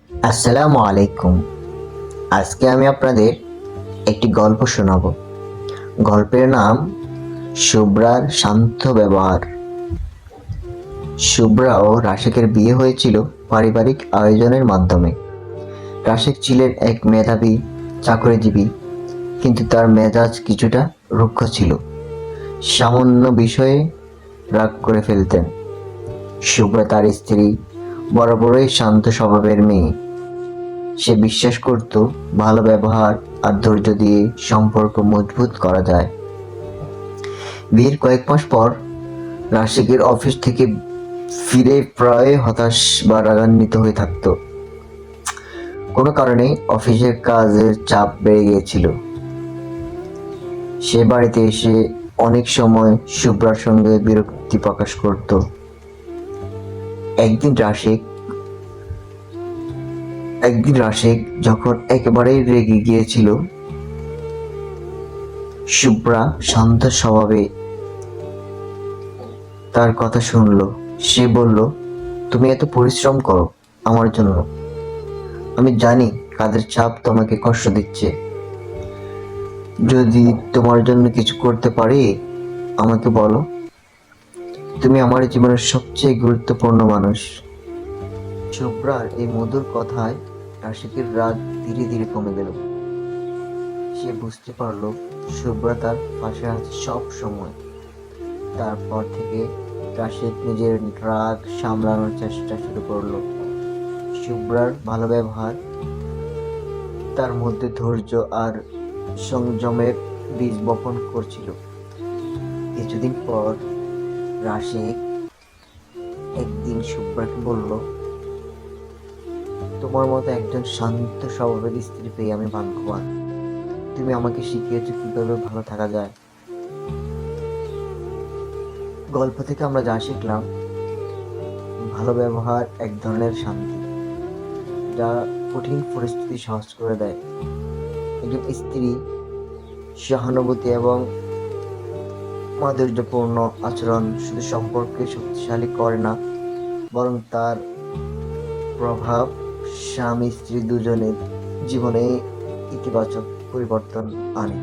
আসসালামু আলাইকুম। আজকে আমি আপনাদের একটি গল্প শোনাব। গল্পের নাম শুভ্রার শান্ত ব্যবহার। শুভ্রা ও রাশেকের বিয়ে হয়েছিল পারিবারিক আয়োজনের মাধ্যমে। রাশেক ছিলেন এক মেধাবী চাকরিজীবী, কিন্তু তার মেজাজ কিছুটা রুক্ষ ছিল। সামান্য বিষয়ে রাগ করে ফেলতেন। শুভ্রা তার স্ত্রী বরাবরই শান্ত স্বভাবের মেয়ে। সে বিশ্বাস করত ভালো ব্যবহার আর ধৈর্য দিয়ে সম্পর্ক মজবুত করা যায়। বিয়ের কয়েক মাস পর রাশিকের অফিস থেকে ফিরে প্রায় হতাশ বা রাগান্বিত হয়ে থাকত। কোনো কারণে অফিসের কাজের চাপ বেড়ে গিয়েছিল। সে বাড়িতে এসে অনেক সময় শুভ্রার সঙ্গে বিরক্তি প্রকাশ করত। একদিন রাশিক একদিন রাশেক যখন একেবারেই রেগে গিয়েছিল, শুভ্রা শান্ত স্বভাবে তার কথা শুনল। সে বলল, তুমি এত পরিশ্রম করো আমার জন্য। আমি জানি কাজের চাপ তোমাকে কষ্ট দিচ্ছে। যদি তোমার জন্য কিছু করতে পারি আমাকে বলো। তুমি আমার জীবনের সবচেয়ে গুরুত্বপূর্ণ মানুষ। শুভ্রার এই মধুর কথায় রাশিকের রাগ ধীরে ধীরে কমে গেল। সে বুঝতে পারল শুভ্রা তার পাশে আছে সব সময়। তারপর থেকে রাশেদ নিজের রাগ সামলানোর চেষ্টা শুরু করলো। শুভ্রার ভালো ব্যবহার তার মধ্যে ধৈর্য আর সংযমের বীজ বপন করছিল। কিছুদিন পর রাশেদ একদিন শুভ্রাকে বলল, তোমার মতো একজন শান্ত স্বভাবের স্ত্রী পেয়ে আমি ভাগ্যবান। তুমি আমাকে শিখিয়েছো কিভাবে ভালো থাকা যায়। গল্প থেকে আমরা যা শিখলাম, ভালো ব্যবহার এক ধরনের শান্তি, যা কঠিন পরিস্থিতি সহজ করে দেয়। একজন স্ত্রী সহানুভূতি এবং মাধুর্যপূর্ণ আচরণ শুধু সম্পর্ককে শক্তিশালী করে না, বরং তার প্রভাব স্বামী স্ত্রী দুজনের জীবনে ইতিবাচক পরিবর্তন আনে।